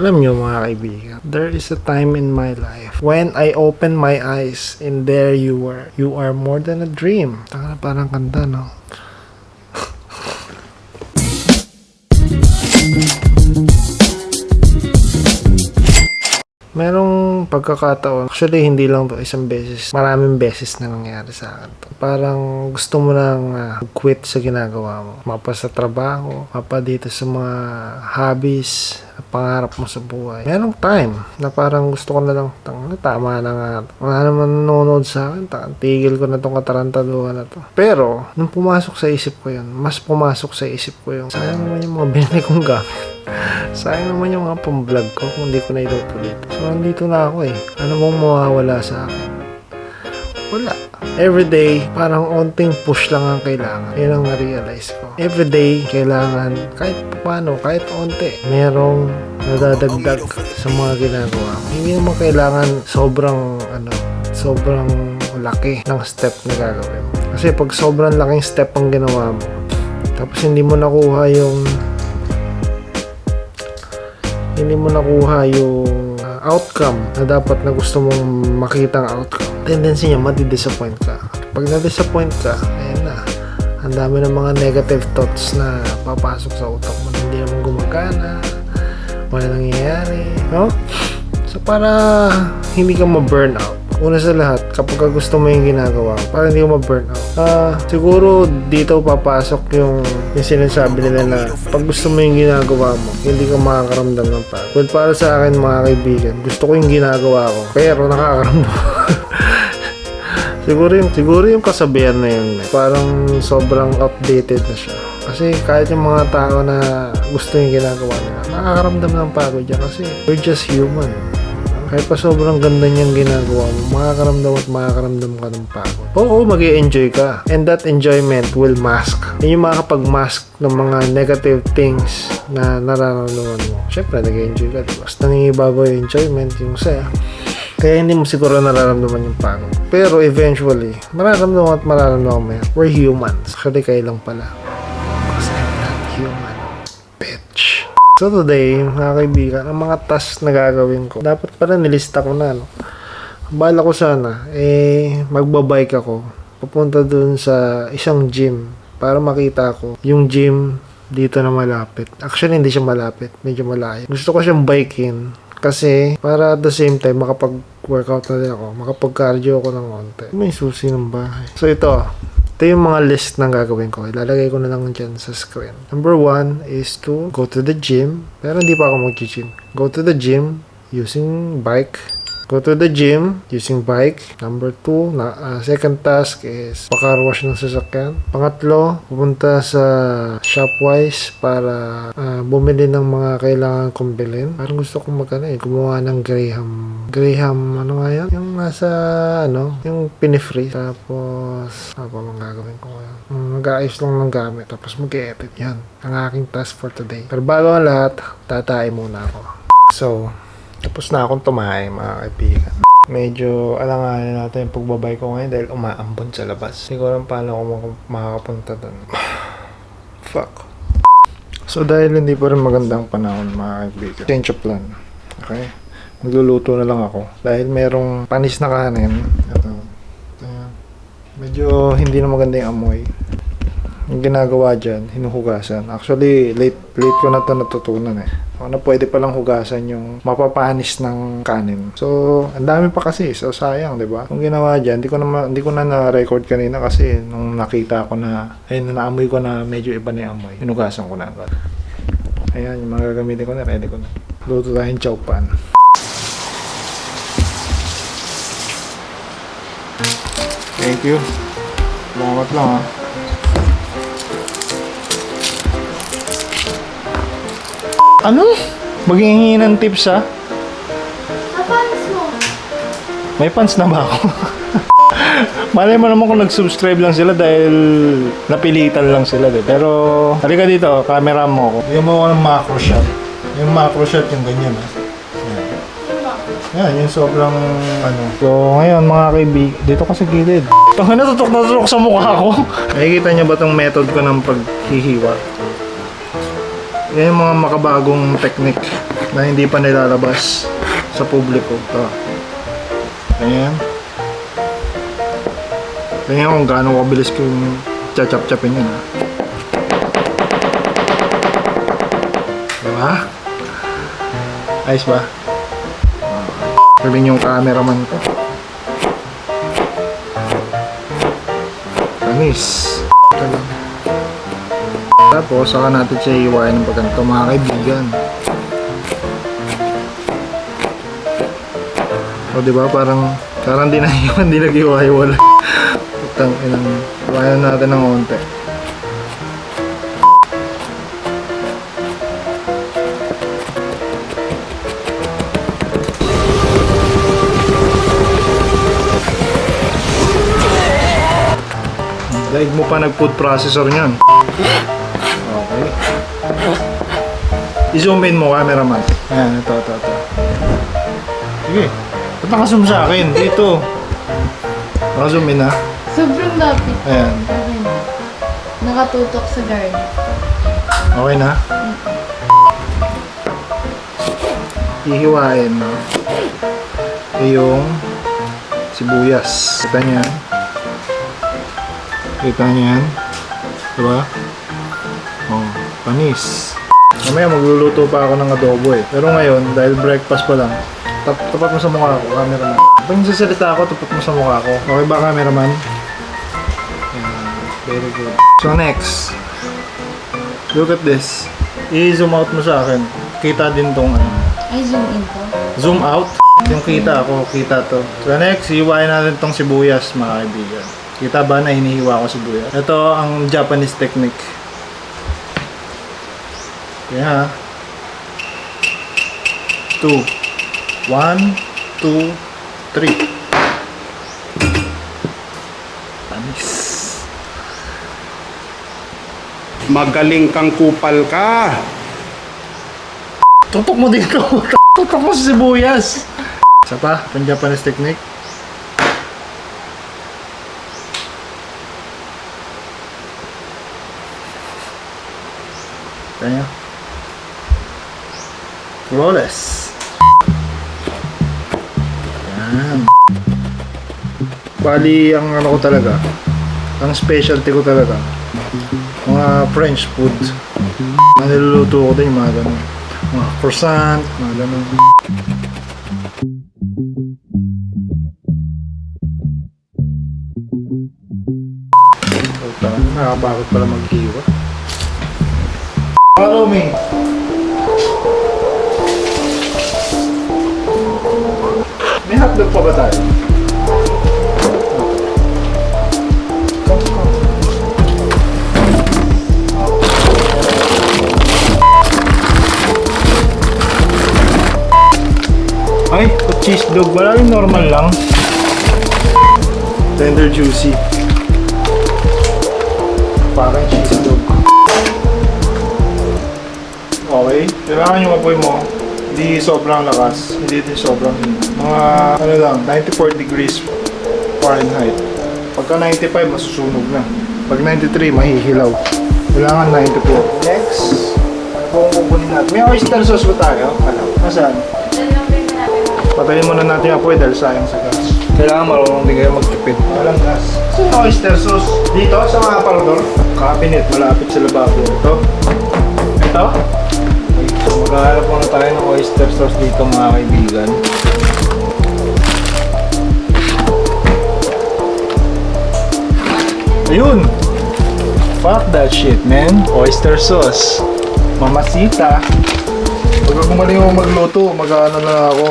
Alam nyo mga kaibigan, there is a time in my life when I opened my eyes and there you were. You are more than a dream. Parang kanta, no? Merong pagkakataon, actually hindi lang to isang beses, maraming beses na nangyari sa akin to. Parang gusto mo lang quit sa ginagawa mo, mapa sa trabaho, mapa dito sa mga hobbies, pangarap mo sa buhay. Merong time na parang gusto ko na lang, tama na nga, wala naman nanonood sa akin, tigil ko na tong katarantaduhan na to. Pero, nung pumasok sa isip ko yun, mas pumasok sa isip ko yung, sayang naman yung mga binili kong gamit. Sayang naman yung mga pang-vlog ko kung hindi ko na itutuloy. So, nandito na ako eh. Ano bang mawawala sa akin? Wala. Everyday, parang onting push lang ang kailangan. Yun ang na-realize ko. Everyday, kailangan, kahit paano, kahit onti, merong nadadagdag sa mga ginagawa ko. Hindi naman kailangan sobrang laki ng step na gagawin mo. Kasi pag sobrang laking step ang ginawa mo, tapos hindi mo nakuha yung outcome na dapat na gusto mong makitang outcome, tendency niya madi-disappoint ka. Pag na-disappoint ka, ayan na, ang dami ng mga negative thoughts na papasok sa utak mo, hindi naman gumagana, wala nangyayari, no? So para hindi ka ma-burn out, una sa lahat, kapag gusto mo yung ginagawa, para hindi ka ma-burn out, siguro dito papasok yung sinasabi nila na pag gusto mo yung ginagawa mo, hindi ka makakaramdam ng pagod. Well, para sa akin mga kaibigan, gusto ko yung ginagawa ko, pero nakakaramdam. siguro yung kasabihan na yun, parang sobrang outdated na siya. Kasi kahit yung mga tao na gusto yung ginagawa nila, nakakaramdam ng pagod yan kasi we're just human. Kahit pa sobrang ganda niyang ginagawa mo, makakaramdam ka ng pagod. Oo, mag-i-enjoy ka. And that enjoyment will mask. Yun yung makakapag-mask ng mga negative things na nararamdaman mo. Siyempre, nag-i-enjoy ka, diba? Basta nangingibabaw yung enjoyment, yung saya. Kaya hindi mo siguro nararamdaman yung pagod. Pero eventually, mararamdaman mo yan. We're humans. Actually, kayo lang pala. Because I'm not human. Bitch. So today, mga kaibigan, ang mga tasks na gagawin ko, dapat pala nilista ko na, no? Bala ko sana, magbabike ako, pupunta dun sa isang gym, para makita ko yung gym dito na malapit. Actually, hindi siya malapit, medyo malayo. Gusto ko siyang bikin, kasi para at the same time, makapag-workout na din ako, makapag-cardio ako ng konti. May susi ng bahay. So ito yung mga list ng gagawin ko. Ilalagay ko na lang dyan sa screen. Number 1 is to go to the gym. Pero hindi pa ako mag-gym. Go to the gym using bike. Go to the gym using bike. Number 2, second task is paka-wash ng sasakyan. Pangatlo, pupunta sa Shopwise para bumili ng mga kailangan kong bilhin. Parang gusto kong gumawa ng Graham, ano nga yan? Yung nasa, yung pinifreeze. Tapos, ano bang gagawin ko ngayon? Mag-aayos lang ng gamit. Tapos mag-edit. Yan, ang aking task for today. Pero bago ang lahat, tatay muna ako. So, tapos na akong tumahay, mga kaibigan. Medyo alanganin natin yung pagbabay ko ngayon dahil umaambon sa labas. Siguro paano ako makakapunta doon. Fuck. So dahil hindi pa rin magandang panahon, mga kaibigan, change of plan. Okay? Magluluto na lang ako. Dahil merong panis na kanin. Ito. Medyo hindi na maganda yung amoy. Yung ginagawa dyan, hinuhugasan. Actually, late ko na ito natutunan na pwede palang hugasan yung mapapanis ng kanin. So, ang dami pa kasi. So, sayang, di ba? Kung ginawa dyan, hindi ko na na-record kanina kasi nung nakita ko na, naamoy ko na medyo iba na yung amoy. Hinugasan ko na agad. Ayan, yung mga gagamitin ko na, ready ko na. Luto tayong chow pan. Thank you. Salamat lang ha. Ano? Maghihingi ng tips ha? Sa pants mo. May pants na ba ako? Malay mo naman kung nag-subscribe lang sila dahil napilitan lang sila. Pero, halika dito, camera mo ako. Bigyan mo ako ng macro shot. Yung macro shot yung ganyan ha. Yan, yung sobrang So, ngayon mga kaibigan, dito ka sa gilid. Tangin na, tutok sa mukha ko. Nakikita niyo ba tong method ko ng paghihiwa? Yan yung mga makabagong technique. na hindi pa nilalabas sa publiko. Ito. Ayan. Tingnan kung gaano kabilis ko yung chachap-chapin yun. Diba? Ayos ba? Sabihin yung cameraman ko. Tamis. Ito lang. Tapos, saka natin siya iiwain ng pagganto, mga kaibigan. O, diba? Parang di na iwan, di nag-iwa-iwala. Putang inang, iwanan natin ng konti. Daig mo pa nag-food processor niyan. Okay. I-zoom in mo, cameraman. Ayan, ito. Sige. Ba't naka-zoom sa akin? Dito. Naka-zoom in ha. Sobrang lapit. Ayan. Okay na. Nakatutok sa guard. Okay na? Hihiwain no? Yung sibuyas. Kita niya. Kita niya yan. Diba? Oh, panis. Mamaya magluluto pa ako ng adobo eh. Pero ngayon, dahil breakfast pa lang, tapat mo sa mukha ko, cameraman. Pag nagsasalita ako, tapat mo sa mukha ko. Okay ba, cameraman? Ayan, very good. So next, look at this. I-zoom out mo sa akin. Kita din tong ano. Ay, zoom in po. Zoom out. Yung kita ako, kita to. So next, hiwain natin tong sibuyas, mga kaibigan. Kita ba na hinihiwa ko sibuyas? Ito ang Japanese technique. Kaya 2 1, 2, 3. Tamis. Magaling kang kupal ka. Tutok mo dito. Tutok mo sa sibuyas. Isa pa, pang Japanese technique. Kaya. Flawless. Yan. Bali, ang ano ko talaga, ang specialty ko talaga, mga French food. Mga niluluto ko din yung mga ganun. Mga croissant, mga ganun. Nakakapagod pala mag-iwa. Follow me. May hotdog pa ba tayo? Come. Ay, cheese dog. Wala yung normal lang. Tender juicy. Parang cheese dog. Okay, kailangan yung apoy mo hindi sobrang lakas, hindi din sobrang mga ano lang, 94 degrees Fahrenheit. Pagka 95, masusunog na. Pag 93, mahihilaw. Kailangan 94. Next, ano pong kukunin natin? May oyster sauce ba tayo? Ano? Nasaan? Patayin muna natin yung apoy dahil sayang sa gas. Kailangan marunong din kayo magtipid. Walang gas. So, yung oyster sauce dito sa mga aparador, cabinet, malapit sa lababo. Ito. So, maghahanap muna tayo ng oyster sauce dito, mga kaibigan. Ayun! Fuck that shit, man. Oyster sauce. Mamasita. Pag gumaling ako magluto, mag-ano na ako.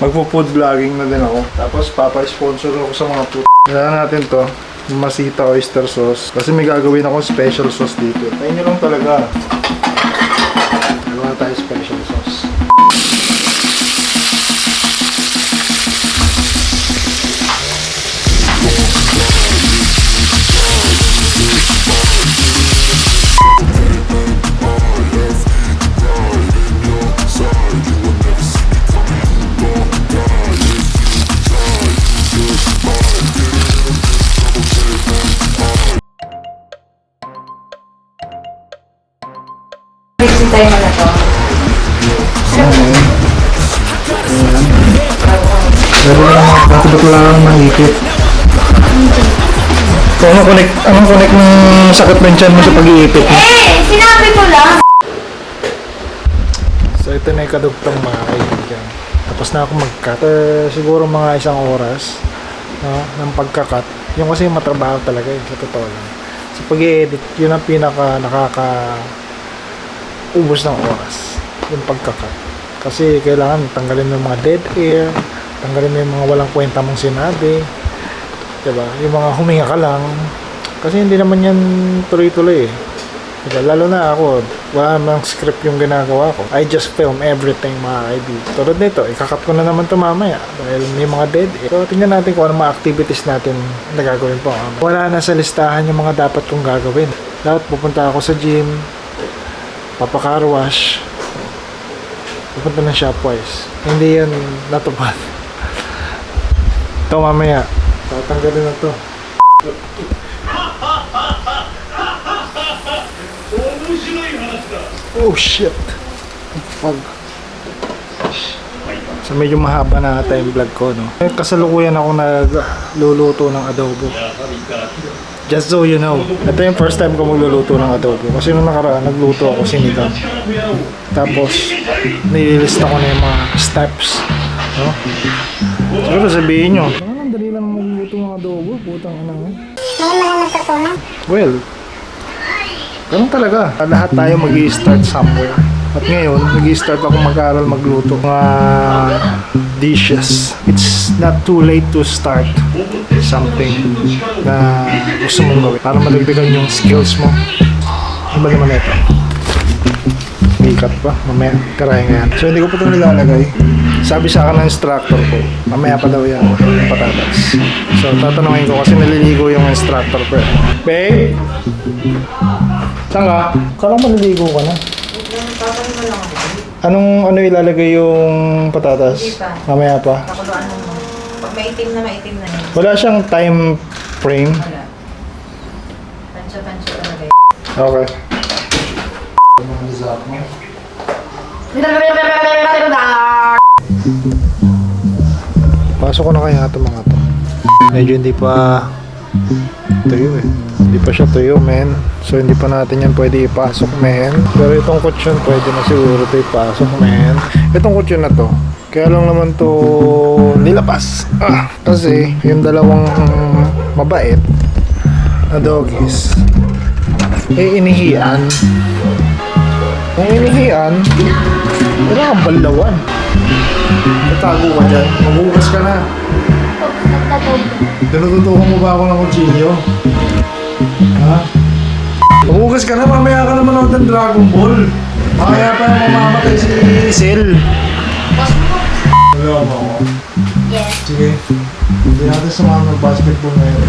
Magpo-food vlogging na din ako. Tapos papa-sponsor ako sa mga food. Kailangan natin to. Mamasita oyster sauce. Kasi may gagawin ako special sauce dito. Ayun nyo lang talaga. Gagawa tayo special sauce. Ba't wala kang naipit? So, anong connect ng sakit ng tiyan mo sa pag-iipit mo? Sinabi ko lang! So, ito na yung kadugtong mga kaibigan. Tapos na ako mag-cut. Siguro mga isang oras ng pagka-cut. Yung kasi matrabaho talaga sa totoo lang. Sa pag-i-edit, yun ang pinaka nakaka-ubos ng oras. Yung pagka-cut. Kasi kailangan tanggalin mo yung mga dead air, tanggalin mo yung mga walang kwenta mong sinabi. Diba? Yung mga huminga ka lang. Kasi hindi naman yan tuloy-tuloy eh. Diba? Lalo na ako, wala namang script yung ginagawa ko. I just film everything mga kaibigan. Tulad nito, ikakat ko na naman ito mamaya dahil may mga dead air. So tingnan natin kung ano mga activities natin na gagawin po. Wala na sa listahan yung mga dapat kong gagawin. Dapat pupunta ako sa gym, papaka-car wash, pupunta ng Shopwise. Hindi yan natupad. Ito mamaya, tatanggalin na to. Oh shit. Fuck. So medyo mahaba na ata yung vlog ko, no? Kasalukuyan ako nagluluto ng adobo. Just so you know, ito yung first time ko magluluto ng adobo. Kasi nung nakaraan, nagluto ako sinigang. Tapos, nililista ko na yung mga steps. No? Siguro sabihin nyo, ang dali lang magluluto ng adobo, putang ina mo. Well, ganun talaga. Lahat tayo mag-i-start somewhere. At ngayon, mag-i-start ako mag-aaral magluto mga dishes. It's not too late to start something na gusto mong gawin para madagdagan yung skills mo. Ano ba naman ito? Ikat pa. Mamaya, karayan nga yan. So, hindi ko pa ito nilalagay. Sabi sa akin ng instructor ko, mamaya pa daw yan, yung patatas. So, tatanungin ko kasi naliligo yung instructor ko. Babe? Saan ka? Kala ko maliligo ka na. Ano ilalagay yung patatas? Hindi pa. Mamaya pa. Nakuluan mo. Pag maitim na yun. Wala siyang time frame. Wala. Tansya talaga yun. Okay. Pasok ko na kaya ito mga to. Medyo hindi pa tuyo eh. Hindi pa siya tuyo, men. So hindi pa natin yan pwede ipasok, men. Pero itong kutsyon pwede na siguro ito ipasok, men. Itong kutsyon na to, kaya lang naman to nilapas. Kasi yung dalawang mabait na doggies inihian. Kung inihian, kailangan balawan. Natago ka dyan. Maghugas ka na. Tinututukan mo ba ako ng kutsilyo? Ha? Maghugas ka na, mamaya ka naman ako ng Dragon Ball. Mamaya pa mamamatay si Cell. Nagawa mo ako? Yes. Sige. Hindi natin samahan ng basketball ngayon.